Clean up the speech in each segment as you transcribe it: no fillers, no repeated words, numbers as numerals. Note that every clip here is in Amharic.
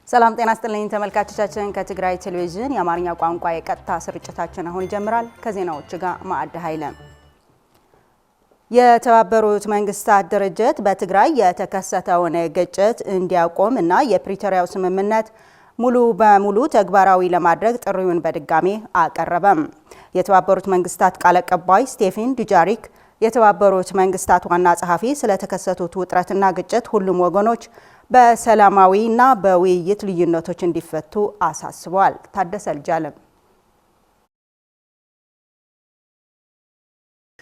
ሰላም ጤና ይስጥልኝ ተመልካቾቻችን ከትግራይ ቴሌቪዥን የአማርኛ ቋንቋ የቀጥታ ስርጭታችን አሁን ይጀምራል። ከዜናዎቹ ጋር ማዕድ ኃይለ። የተባበሩት መንግስታት ድርጅት በትግራይ የተከሰተውን ግጭት እንዲያቆም እና የፕሪቶሪያው ስምምነት ሙሉ በሙሉ ተግባራዊ ለማድረግ ጥሪውን በድጋሚ አቀረበም። የተባበሩት መንግስታት ቃል አቀባይ ስቴፋን ዱጃሪክ የተባበሩት መንግስታት ዋና ጸሐፊ ስለተከሰቱት ውጥረትና ግጭት ሁሉም ወገኖች በሰላማዊና በውይይት ልዩነቶች እንዲፈቱ አሳስበዋል። ታደሰ ልጃለም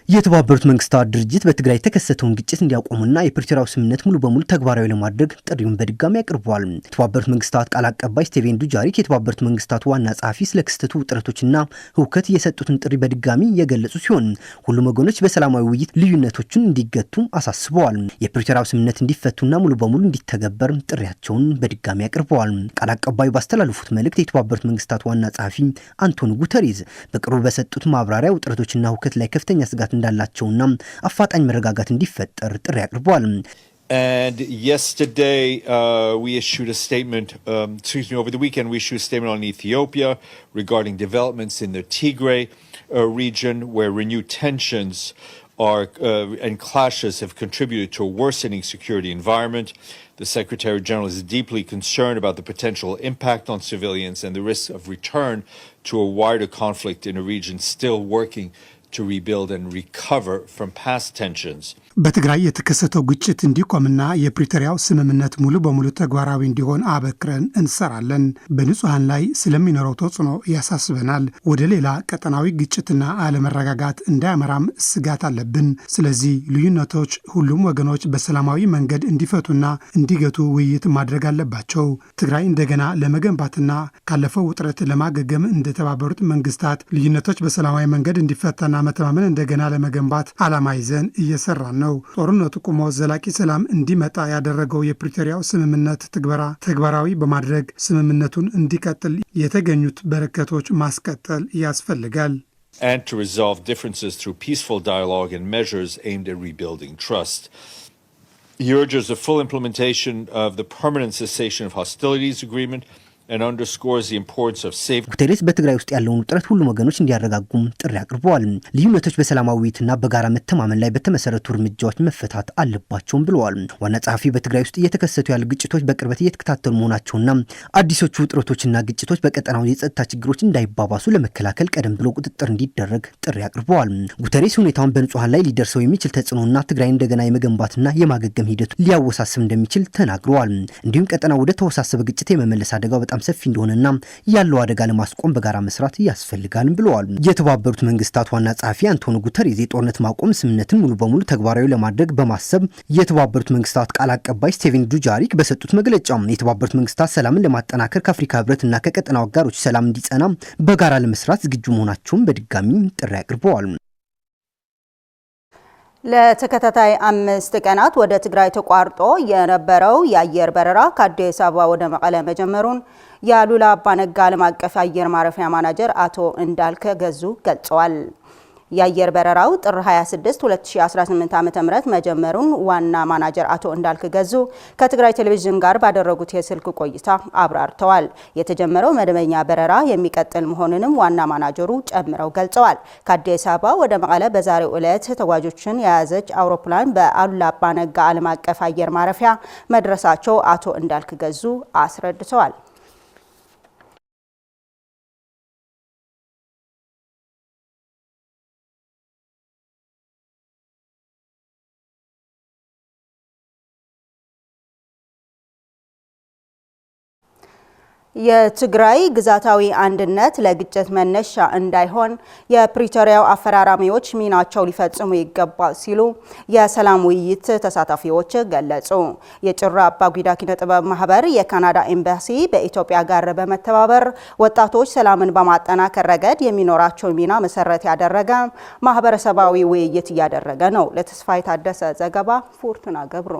የተባበሩት መንግስታት ድርጅት በትግራይ የተከሰተውን ግጭት እንዲያቆሙና የፕሪቶሪያው ስምምነት ሙሉ በሙሉ ተግባራዊ ለማድረግ ጥሪውን በድጋሚ አቅርበዋል። የተባበሩት መንግስታት ቃል አቀባይ ስቴፋን ዱጃሪክ የተባበሩት መንግስታት ዋና ጸሐፊ ስለ ክስተቱ ውጥረቶችና ህውከት የሰጡትን ጥሪ በድጋሚ የገለጹ ሲሆን ሁሉም ወገኖች በሰላማዊ ውይይት ልዩነቶችን እንዲገቱ አሳስበዋል። የፕሪቶሪያው ስምምነት እንዲፈቱና ሙሉ በሙሉ እንዲተገበር ጥሪያቸውን በድጋሚ አቅርበዋል። ቃል አቀባዩ ባስተላለፉት መልእክት የተባበሩት መንግስታት ዋና ጸሐፊ አንቶኒዮ ጉተሬዝ በቅርቡ በሰጡት ማብራሪያ ውጥረቶችና ህውከት ላይ ከፍተኛ ስጋት እንዳላቸውና አፋጣኝ መረጋጋት እንዲፈጠር ጥሪ አቅርበዋል። And yesterday we issued a statement, over the weekend we issued a statement on Ethiopia regarding developments in the Tigray region where renewed tensions and clashes have contributed to a worsening security environment. The Secretary General is deeply concerned about the potential impact on civilians and the risk of return to a wider conflict in a region still working to rebuild and recover from past tensions. በትግራይ የተከሰተው ግጭት እንዲቆምና የፕሪቶሪያው ስምምነት ሙሉ በሙሉ ተግባራዊ እንዲሆን አበክረን እንሰራለን። በንጹሃን ላይ ስለሚኖረው ተጽዕኖ ያሳስበናል። ወደ ሌላ ቀጠናዊ ግጭትና አለመረጋጋት እንዳያመራም ስጋት አለብን። ስለዚህ ልዩነቶች ሁሉም ወገኖች በሰላማዊ መንገድ እንዲፈቱና እንዲገቱ ውይይት ማድረግ አለባቸው። ትግራይ እንደገና ለመገንባትና ካለፈው ውጥረት ለማገገም እንደተባበሩት መንግስታት ልዩነቶች በሰላማዊ መንገድ እንዲፈታና መተማመን እንደገና ለመገንባት ዓላማ ይዘን እየሰራን ነው። ጦርነቱ ቆሞ ዘላቂ ሰላም እንዲመጣ ያደረገው የፕሪቶሪያው ስምምነት ትግበራ ተግባራዊ በማድረግ ስምምነቱን እንዲቀጥል የተገኙት በረከቶች ማስቀጠል ያስፈልጋል። And to resolve differences through peaceful dialogue and measures aimed at rebuilding trust. He urges the full implementation of the permanent cessation of hostilities agreement and underscores the importance of safe. ጉተሬስ በትግራይ ውስጥ ያለውን ውጥረት ሁሉም ወገኖች እንዲያረጋጉም ጥሪ አቅርበዋል። ልዩነቶች በሰላማዊ ውይይትና በጋራ መተማመን ላይ በተመሰረቱ እርምጃዎች መፈታት አለባቸውም ብለዋል። ዋና ጸሐፊ በትግራይ ውስጥ እየተከሰቱ ያሉ ግጭቶች በቅርበት እየተከታተሉ መሆናቸውና አዲሶቹ ውጥረቶችና ግጭቶች በቀጠናው የጸጥታ ችግሮች እንዳይባባሱ ለመከላከል ቀደም ብሎ ቁጥጥር እንዲደረግ ጥሪ አቅርበዋል። ጉተሬስ ሁኔታውን በንጹሃን ላይ ሊደርሰው የሚችል ተጽዕኖና ትግራይ እንደገና የመገንባትና የማገገም ሂደቱ ሊያወሳስብ እንደሚችል ተናግረዋል። እንዲሁም ቀጠናው ወደ ተወሳሰበ ግጭት የመመለስ አደጋው በጣም ሰፊ እንደሆነና ያለው አደጋ ለማስቆም በጋራ መስራት ያስፈልጋል ብለዋል። የተባበሩት መንግስታት ዋና ጸሐፊ አንቶኒዮ ጉተሬዝ የጦርነት ማቆም ስምምነትን ሙሉ በሙሉ ተግባራዊ ለማድረግ በማሰብ የተባበሩት መንግስታት ቃል አቀባይ ስቴፋን ዱጃሪክ በሰጡት መግለጫ የተባበሩት መንግስታት ሰላምን ለማጠናከር ከአፍሪካ ህብረትና ከቀጠናው አጋሮች ሰላም እንዲጸና በጋራ ለመስራት ዝግጁ መሆናቸውን በድጋሚ ጥሪ አቅርበዋል። ለተከታታይ 5 ቀናት ወደ ትግራይ ተቋርጦ የነበረው የአየር በረራ ከአዲስ አበባ ወደ መቀለ መጀመሩን የአሉላ አባነጋ ዓለም አቀፍ አየር ማረፊያ ማናጀር አቶ እንዳልከ ገዙ ገልጸዋል። የአየር በረራው ጥር 26 2018 ዓ.ም መጀመሩን ዋና ማናጀር አቶ እንዳልከ ገዙ ከትግራይ ቴሌቪዥን ጋር ባደረጉት የስልክ ቆይታ አብራርተዋል። የተጀመረው መደበኛ በረራ የሚቀጥል መሆኑንም ዋና ማናጀሩ ጨምረው ገልጸዋል። ከአዲስ አበባ ወደ መቀለ በዛሬው ዕለት ተጓዦችን የያዘች አውሮፕላን በአሉላ አባነጋ ዓለም አቀፍ አየር ማረፊያ መድረሳቸው አቶ እንዳልከ ገዙ አስረድተዋል። የትግራይ ግዛታዊ አንድነት ለግጭት መነሻ እንዳይሆን የፕሪቶሪያው አፈራራሚዎች ሚናቸው ሊፈጽሙ ይገባል ሲሉ የሰላም ውይይት ተሳታፊዎች ገለጹ። የጭራ አባጉዳ ኪነጥበብ ማህበር የካናዳ ኤምባሲ በኢትዮጵያ ጋር በመተባበር ወጣቶች ሰላምን በማጠናከር ረገድ የሚኖራቸው ሚና መሰረት ያደረገ ማህበረሰባዊ ውይይት እያደረገ ነው። ለተስፋይ ታደሰ ዘገባ ፎርቱና ገብሩ።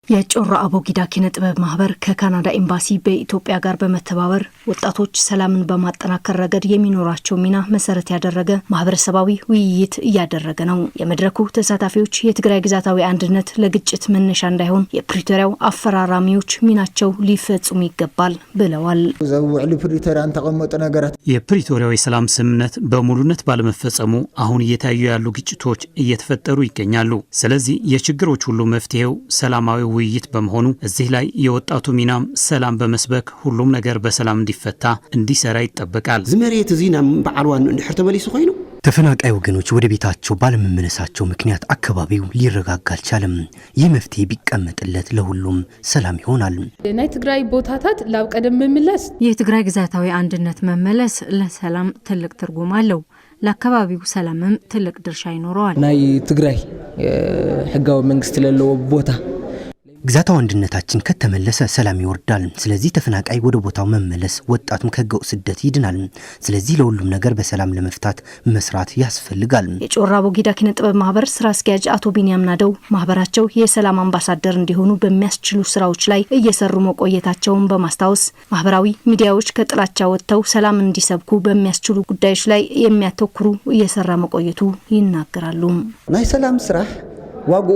የጮራ አቦጊዳ ኪነ ጥበብ ማህበር ከካናዳ ኤምባሲ በኢትዮጵያ ጋር በመተባበር ወጣቶች ሰላምን በማጠናከር ረገድ የሚኖራቸው ሚና መሰረት ያደረገ ማህበረሰባዊ ውይይት እያደረገ ነው። የመድረኩ ተሳታፊዎች የትግራይ ግዛታዊ አንድነት ለግጭት መነሻ እንዳይሆን የፕሪቶሪያው አፈራራሚዎች ሚናቸው ሊፈጽሙ ይገባል ብለዋል። የፕሪቶሪያው የሰላም ስምምነት በሙሉነት ባለመፈጸሙ አሁን እየታዩ ያሉ ግጭቶች እየተፈጠሩ ይገኛሉ። ስለዚህ የችግሮች ሁሉ መፍትሄው ሰላማዊ ውይይት በመሆኑ እዚህ ላይ የወጣቱ ሚናም ሰላም በመስበክ ሁሉም ነገር በሰላም እንዲፈታ እንዲሰራ ይጠበቃል። ዝመሬት ዚና በዓልዋን እንድሕር ተመሊሱ ኮይኑ ተፈናቃይ ወገኖች ወደ ቤታቸው ባለመመለሳቸው ምክንያት አካባቢው ሊረጋጋ አልቻለም። ይህ መፍትሄ ቢቀመጥለት ለሁሉም ሰላም ይሆናል። ናይ ትግራይ ቦታታት ላብ ቀደም መመለስ የትግራይ ግዛታዊ አንድነት መመለስ ለሰላም ትልቅ ትርጉም አለው። ለአካባቢው ሰላምም ትልቅ ድርሻ ይኖረዋል። ናይ ትግራይ ሕጋዊ መንግስት ለለው ቦታ ግዛታዊ አንድነታችን ከተመለሰ ሰላም ይወርዳል። ስለዚህ ተፈናቃይ ወደ ቦታው መመለስ፣ ወጣቱም ከህገወጥ ስደት ይድናል። ስለዚህ ለሁሉም ነገር በሰላም ለመፍታት መስራት ያስፈልጋል። የጮራ አቦጊዳ ኪነ ጥበብ ማህበር ስራ አስኪያጅ አቶ ቢንያም ናደው ማህበራቸው የሰላም አምባሳደር እንዲሆኑ በሚያስችሉ ስራዎች ላይ እየሰሩ መቆየታቸውን በማስታወስ ማህበራዊ ሚዲያዎች ከጥላቻ ወጥተው ሰላም እንዲሰብኩ በሚያስችሉ ጉዳዮች ላይ የሚያተኩሩ እየሰራ መቆየቱ ይናገራሉ። ናይ ሰላም ስራ ዋጉ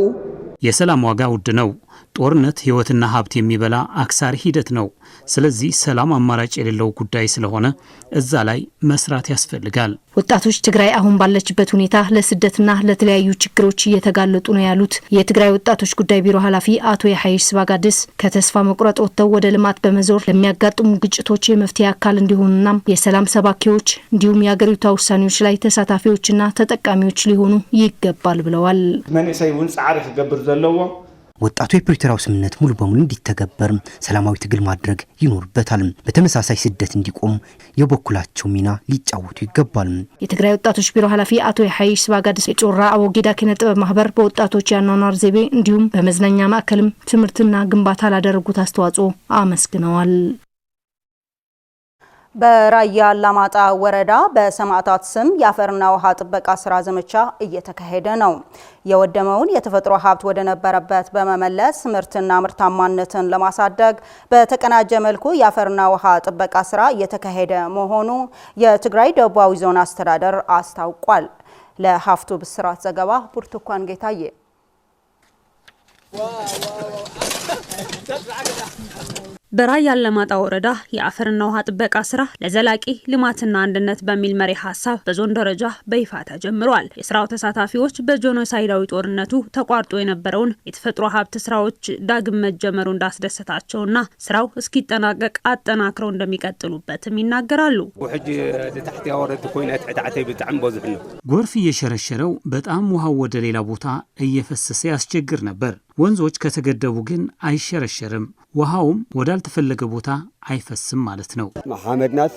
የሰላም ዋጋ ውድ ነው። ጦርነት ህይወትና ሀብት የሚበላ አክሳሪ ሂደት ነው። ስለዚህ ሰላም አማራጭ የሌለው ጉዳይ ስለሆነ እዛ ላይ መስራት ያስፈልጋል። ወጣቶች ትግራይ አሁን ባለችበት ሁኔታ ለስደትና ለተለያዩ ችግሮች እየተጋለጡ ነው ያሉት የትግራይ ወጣቶች ጉዳይ ቢሮ ኃላፊ አቶ የሐይሽ ስባጋድስ ከተስፋ መቁረጥ ወጥተው ወደ ልማት በመዞር ለሚያጋጥሙ ግጭቶች የመፍትሄ አካል እንዲሆኑና የሰላም ሰባኪዎች እንዲሁም የአገሪቷ ውሳኔዎች ላይ ተሳታፊዎችና ተጠቃሚዎች ሊሆኑ ይገባል ብለዋል። መንእሰይ እውን ጻዕሪ ክገብር ዘለዎ ወጣቱ የፕሪቶሪያው ስምምነት ሙሉ በሙሉ እንዲተገበር ሰላማዊ ትግል ማድረግ ይኖርበታል። በተመሳሳይ ስደት እንዲቆም የበኩላቸው ሚና ሊጫወቱ ይገባል። የትግራይ ወጣቶች ቢሮ ኃላፊ አቶ የሐይሽ ስባጋድስ የጮራ አቦጊዳ ኪነ ጥበብ ማህበር በወጣቶች ያኗኗር ዘይቤ እንዲሁም በመዝናኛ ማዕከልም ትምህርትና ግንባታ ላደረጉት አስተዋጽኦ አመስግነዋል። በራያ አላማጣ ወረዳ በሰማዕታት ስም የአፈርና ውሃ ጥበቃ ስራ ዘመቻ እየተካሄደ ነው። የወደመውን የተፈጥሮ ሀብት ወደ ነበረበት በመመለስ ምርትና ምርታማነትን ለማሳደግ በተቀናጀ መልኩ የአፈርና ውሃ ጥበቃ ስራ እየተካሄደ መሆኑ የትግራይ ደቡባዊ ዞን አስተዳደር አስታውቋል። ለሀፍቱ ብስራት ዘገባ ብርቱካን ጌታዬ። በራያ አላማጣ ወረዳ የአፈርና ውሃ ጥበቃ ስራ ለዘላቂ ልማትና አንድነት በሚል መሪ ሀሳብ በዞን ደረጃ በይፋ ተጀምሯል። የስራው ተሳታፊዎች በጄኖሳይዳዊ ጦርነቱ ተቋርጦ የነበረውን የተፈጥሮ ሀብት ስራዎች ዳግም መጀመሩ እንዳስደሰታቸውና ስራው እስኪጠናቀቅ አጠናክረው እንደሚቀጥሉበትም ይናገራሉ። ጎርፍ እየሸረሸረው በጣም ውሃው ወደ ሌላ ቦታ እየፈሰሰ ያስቸግር ነበር። ወንዞች ከተገደቡ ግን አይሸረሸርም፣ ውሃውም ወዳልተፈለገ ቦታ አይፈስም ማለት ነው። መሐመድናት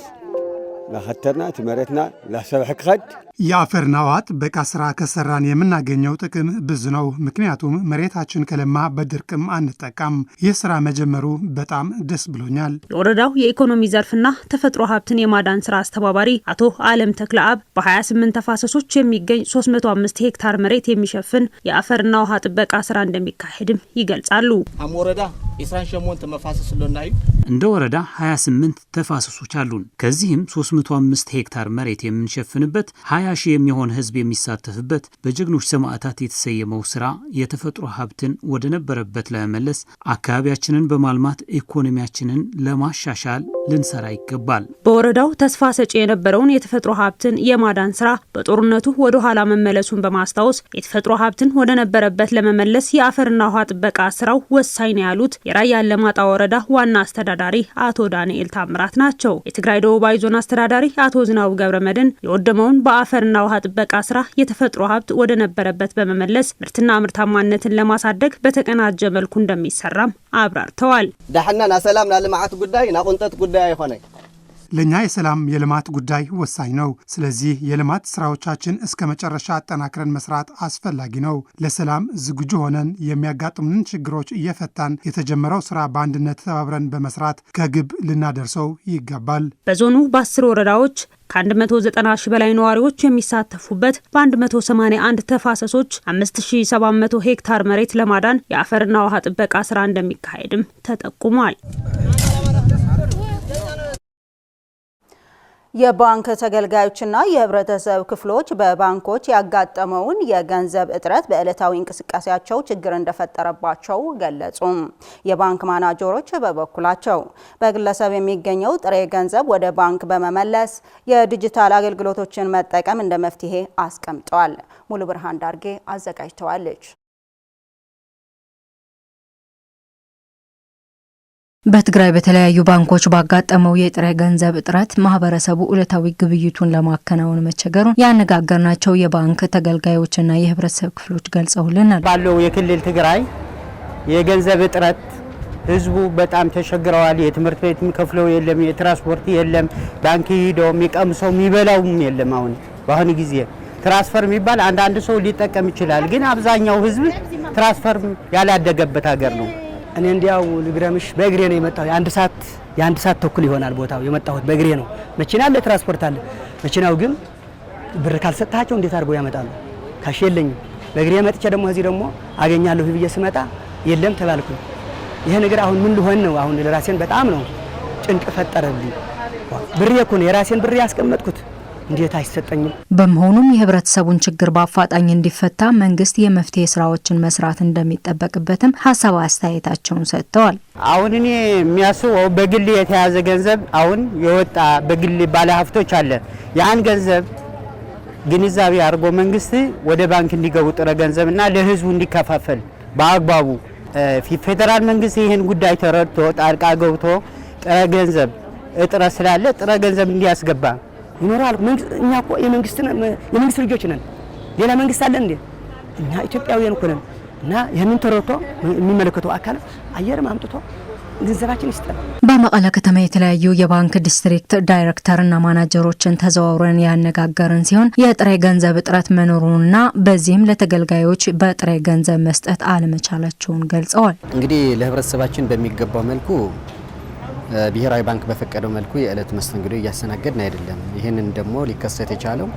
ለኸተርና ትመረትና ለሰብሕ ክኸድ የአፈርና ውሃ ጥበቃ ስራ ከሰራን የምናገኘው ጥቅም ብዙ ነው። ምክንያቱም መሬታችን ከለማ በድርቅም አንጠቃም። ይህ ስራ መጀመሩ በጣም ደስ ብሎኛል። የወረዳው የኢኮኖሚ ዘርፍና ተፈጥሮ ሀብትን የማዳን ስራ አስተባባሪ አቶ አለም ተክለአብ በ28 ተፋሰሶች የሚገኝ 305 ሄክታር መሬት የሚሸፍን የአፈርና ውሃ ጥበቃ ስራ እንደሚካሄድም ይገልጻሉ። አም ወረዳ 28 ተፋሰስ ለናዩ እንደ ወረዳ 28 ተፋሰሶች አሉን። ከዚህም 305 ሄክታር መሬት የምንሸፍንበት 20 ሺህ የሚሆን ህዝብ የሚሳተፍበት በጀግኖች ሰማዕታት የተሰየመው ስራ የተፈጥሮ ሀብትን ወደ ነበረበት ለመመለስ አካባቢያችንን በማልማት ኢኮኖሚያችንን ለማሻሻል ልንሰራ ይገባል። በወረዳው ተስፋ ሰጪ የነበረውን የተፈጥሮ ሀብትን የማዳን ስራ በጦርነቱ ወደ ኋላ መመለሱን በማስታወስ የተፈጥሮ ሀብትን ወደ ነበረበት ለመመለስ የአፈርና ውሃ ጥበቃ ስራው ወሳኝ ነው ያሉት የራያ አላማጣ ወረዳ ዋና አስተዳዳሪ አቶ ዳንኤል ታምራት ናቸው። የትግራይ ደቡባዊ ዞን አስተዳዳሪ አቶ ዝናቡ ገብረመድን የወደመውን በአፈርና ውሃ ጥበቃ ስራ የተፈጥሮ ሀብት ወደ ነበረበት በመመለስ ምርትና ምርታማነትን ለማሳደግ በተቀናጀ መልኩ እንደሚሰራም አብራርተዋል። ዳሕና ናሰላም ናልማዓት ጉዳይ ናቁንጠት ጉዳይ አይሆነይ ለኛ የሰላም የልማት ጉዳይ ወሳኝ ነው። ስለዚህ የልማት ስራዎቻችን እስከ መጨረሻ አጠናክረን መስራት አስፈላጊ ነው። ለሰላም ዝግጁ ሆነን የሚያጋጥሙንን ችግሮች እየፈታን የተጀመረው ስራ በአንድነት ተባብረን በመስራት ከግብ ልናደርሰው ይገባል። በዞኑ በ10 ወረዳዎች ከ190 ሺህ በላይ ነዋሪዎች የሚሳተፉበት በ181 ተፋሰሶች 5700 ሄክታር መሬት ለማዳን የአፈርና ውሃ ጥበቃ ስራ እንደሚካሄድም ተጠቁሟል። የባንክ ተገልጋዮችና የህብረተሰብ ክፍሎች በባንኮች ያጋጠመውን የገንዘብ እጥረት በዕለታዊ እንቅስቃሴያቸው ችግር እንደፈጠረባቸው ገለጹ። የባንክ ማናጀሮች በበኩላቸው በግለሰብ የሚገኘው ጥሬ ገንዘብ ወደ ባንክ በመመለስ የዲጂታል አገልግሎቶችን መጠቀም እንደ መፍትሄ አስቀምጠዋል። ሙሉ ብርሃን ዳርጌ አዘጋጅተዋለች። በትግራይ በተለያዩ ባንኮች ባጋጠመው የጥሬ ገንዘብ እጥረት ማህበረሰቡ ዕለታዊ ግብይቱን ለማከናወን መቸገሩን ያነጋገርናቸው የባንክ ተገልጋዮችና የህብረተሰብ ክፍሎች ገልጸውልናል። ባለው የክልል ትግራይ የገንዘብ እጥረት ህዝቡ በጣም ተቸግረዋል። የትምህርት ቤት የሚከፍለው የለም፣ የትራንስፖርት የለም፣ ባንክ ሄዶ የሚቀምሰው የሚበላውም የለም። አሁን በአሁኑ ጊዜ ትራንስፈር የሚባል አንዳንድ ሰው ሊጠቀም ይችላል፣ ግን አብዛኛው ህዝብ ትራንስፈር ያላደገበት ሀገር ነው። እኔ እንዲያው ልግረምሽ በእግሬ ነው የመጣው። የአንድ ሰዓት ተኩል ይሆናል ቦታው የመጣሁት በእግሬ ነው። መኪና አለ፣ ትራንስፖርት አለ። መኪናው ግን ብር ካልሰጣቸው እንዴት አድርገው ያመጣሉ? ካሽ የለኝም። በእግሬ መጥቼ ደግሞ እዚህ ደግሞ አገኛለሁ ብዬ ስመጣ የለም ተባልኩ። ይሄ ነገር አሁን ምን ሊሆን ነው? አሁን ለራሴን በጣም ነው ጭንቅ ፈጠረልኝ። ብሬ እኮ ነው የራሴን ብሬ ያስቀመጥኩት፣ እንዴት አይሰጠኝም? በመሆኑም የህብረተሰቡን ችግር በአፋጣኝ እንዲፈታ መንግስት የመፍትሄ ስራዎችን መስራት እንደሚጠበቅበትም ሀሳብ አስተያየታቸውን ሰጥተዋል። አሁን እኔ የሚያስበው በግል የተያዘ ገንዘብ አሁን የወጣ በግል ባለሀብቶች አለ። ያን ገንዘብ ግንዛቤ አድርጎ መንግስት ወደ ባንክ እንዲገቡ ጥረ ገንዘብና ለህዝቡ እንዲከፋፈል በአግባቡ ፌደራል መንግስት ይህን ጉዳይ ተረድቶ ጣልቃ ገብቶ ጥረ ገንዘብ እጥረት ስላለ ጥረ ገንዘብ እንዲያስገባ ይኖራል። እኛ እኮ የመንግስት ልጆች ነን። ሌላ መንግስት አለ እንዴ? እኛ ኢትዮጵያውያን እኮ ነን። እና ይህንን ተረድቶ የሚመለከተው አካል አየርም አምጥቶ ገንዘባችን ይስጠን። በመቀለ ከተማ የተለያዩ የባንክ ዲስትሪክት ዳይሬክተርና ማናጀሮችን ተዘዋውረን ያነጋገርን ሲሆን የጥሬ ገንዘብ እጥረት መኖሩንና በዚህም ለተገልጋዮች በጥሬ ገንዘብ መስጠት አለመቻላቸውን ገልጸዋል። እንግዲህ ለህብረተሰባችን በሚገባው መልኩ ብሔራዊ ባንክ በፈቀደው መልኩ የዕለት መስተንግዶ እያስተናገድን አይደለም። ይህንን ደግሞ ሊከሰት የቻለው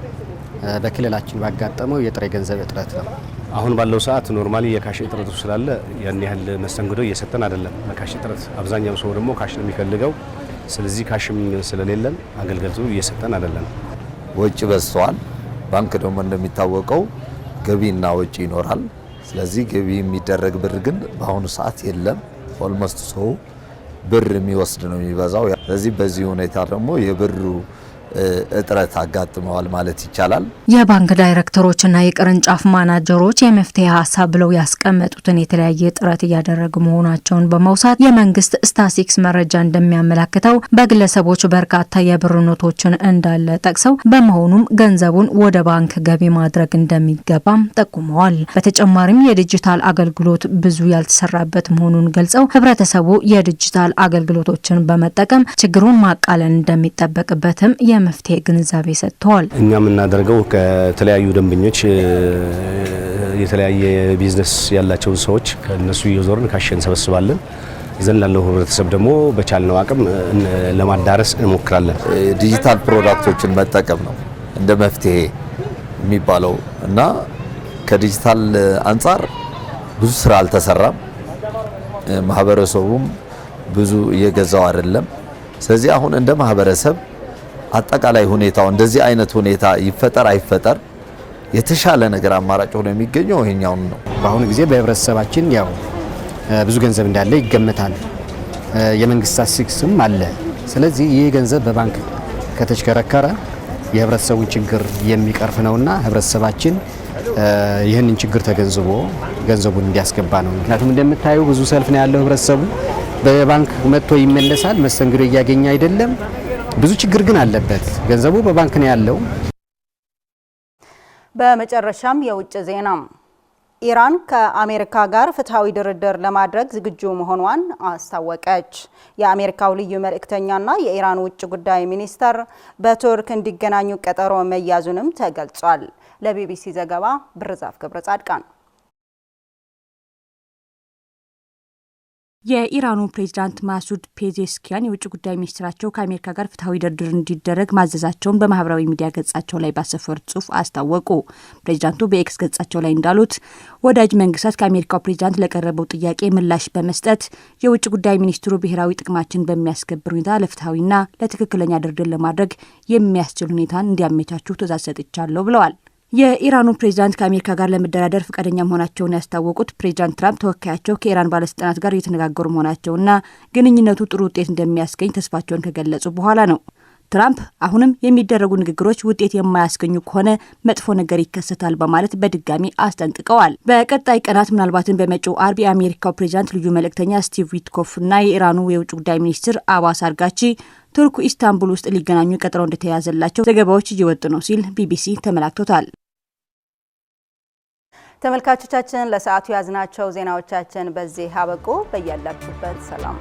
በክልላችን ባጋጠመው የጥሬ ገንዘብ እጥረት ነው። አሁን ባለው ሰዓት ኖርማሊ የካሽ እጥረቱ ስላለ ያን ያህል መስተንግዶ እየሰጠን አይደለም። በካሽ እጥረት አብዛኛው ሰው ደግሞ ካሽ ነው የሚፈልገው። ስለዚህ ካሽም ስለሌለን አገልግሎቱ እየሰጠን አይደለም። ወጪ በዝቷል። ባንክ ደግሞ እንደሚታወቀው ገቢና ወጪ ይኖራል። ስለዚህ ገቢ የሚደረግ ብር ግን በአሁኑ ሰዓት የለም። ኦልሞስት ሰው ብር የሚወስድ ነው የሚበዛው። ስለዚህ በዚህ ሁኔታ ደግሞ የብሩ እጥረት አጋጥመዋል ማለት ይቻላል። የባንክ ዳይሬክተሮችና የቅርንጫፍ ማናጀሮች የመፍትሄ ሀሳብ ብለው ያስቀመጡትን የተለያየ ጥረት እያደረጉ መሆናቸውን በመውሳት የመንግስት ስታቲስቲክስ መረጃ እንደሚያመላክተው በግለሰቦች በርካታ የብር ኖቶችን እንዳለ ጠቅሰው በመሆኑም ገንዘቡን ወደ ባንክ ገቢ ማድረግ እንደሚገባም ጠቁመዋል። በተጨማሪም የዲጂታል አገልግሎት ብዙ ያልተሰራበት መሆኑን ገልጸው ህብረተሰቡ የዲጂታል አገልግሎቶችን በመጠቀም ችግሩን ማቃለል እንደሚጠበቅበትም የመፍትሄ ግንዛቤ ሰጥተዋል። እኛ የምናደርገው ከተለያዩ ደንበኞች የተለያየ ቢዝነስ ያላቸው ሰዎች ከነሱ እየዞርን ካሽ እንሰበስባለን። ዘንድ ላለው ህብረተሰብ ደግሞ በቻልነው አቅም ለማዳረስ እንሞክራለን። ዲጂታል ፕሮዳክቶችን መጠቀም ነው እንደ መፍትሄ የሚባለው እና ከዲጂታል አንጻር ብዙ ስራ አልተሰራም። ማህበረሰቡም ብዙ እየገዛው አይደለም። ስለዚህ አሁን እንደ ማህበረሰብ አጠቃላይ ሁኔታው እንደዚህ አይነት ሁኔታ ይፈጠር አይፈጠር የተሻለ ነገር አማራጭ ሆኖ የሚገኘው ይሄኛው ነው። በአሁኑ ጊዜ በህብረተሰባችን ያው ብዙ ገንዘብ እንዳለ ይገመታል። የመንግስት ስታቲስቲክስም አለ። ስለዚህ ይህ ገንዘብ በባንክ ከተሽከረከረ የህብረተሰቡን ችግር የሚቀርፍ ነውና ህብረተሰባችን ይህንን ችግር ተገንዝቦ ገንዘቡን እንዲያስገባ ነው። ምክንያቱም እንደምታዩ ብዙ ሰልፍ ነው ያለው። ህብረተሰቡ በባንክ መጥቶ ይመለሳል፣ መስተንግዶ እያገኘ አይደለም። ብዙ ችግር ግን አለበት። ገንዘቡ በባንክ ነው ያለው። በመጨረሻም የውጭ ዜና። ኢራን ከአሜሪካ ጋር ፍትሃዊ ድርድር ለማድረግ ዝግጁ መሆኗን አስታወቀች። የአሜሪካው ልዩ መልእክተኛና የኢራን ውጭ ጉዳይ ሚኒስተር በቱርክ እንዲገናኙ ቀጠሮ መያዙንም ተገልጿል። ለቢቢሲ ዘገባ ብርዛፍ ገብረ ጻድቃን የኢራኑ ፕሬዝዳንት ማሱድ ፔዜሽኪያን የውጭ ጉዳይ ሚኒስትራቸው ከአሜሪካ ጋር ፍትሐዊ ድርድር እንዲደረግ ማዘዛቸውን በማህበራዊ ሚዲያ ገጻቸው ላይ ባሰፈሩት ጽሑፍ አስታወቁ። ፕሬዝዳንቱ በኤክስ ገጻቸው ላይ እንዳሉት ወዳጅ መንግስታት ከአሜሪካው ፕሬዝዳንት ለቀረበው ጥያቄ ምላሽ በመስጠት የውጭ ጉዳይ ሚኒስትሩ ብሔራዊ ጥቅማችን በሚያስከብር ሁኔታ ለፍትሐዊና ለትክክለኛ ድርድር ለማድረግ የሚያስችል ሁኔታን እንዲያመቻቹ ትዕዛዝ ሰጥቻለሁ ብለዋል። የኢራኑ ፕሬዝዳንት ከአሜሪካ ጋር ለመደራደር ፈቃደኛ መሆናቸውን ያስታወቁት ፕሬዝዳንት ትራምፕ ተወካያቸው ከኢራን ባለስልጣናት ጋር እየተነጋገሩ መሆናቸውና ግንኙነቱ ጥሩ ውጤት እንደሚያስገኝ ተስፋቸውን ከገለጹ በኋላ ነው። ትራምፕ አሁንም የሚደረጉ ንግግሮች ውጤት የማያስገኙ ከሆነ መጥፎ ነገር ይከሰታል በማለት በድጋሚ አስጠንቅቀዋል። በቀጣይ ቀናት ምናልባትም በመጪው አርብ የአሜሪካው ፕሬዝዳንት ልዩ መልእክተኛ ስቲቭ ዊትኮፍና የኢራኑ የውጭ ጉዳይ ሚኒስትር አባስ አርጋቺ ቱርክ ኢስታንቡል ውስጥ ሊገናኙ ቀጠሮ እንደተያዘላቸው ዘገባዎች እየወጡ ነው ሲል ቢቢሲ ተመላክቶታል። ተመልካቾቻችን ለሰዓቱ ያዝናቸው ዜናዎቻችን በዚህ አበቁ። በያላችሁበት ሰላም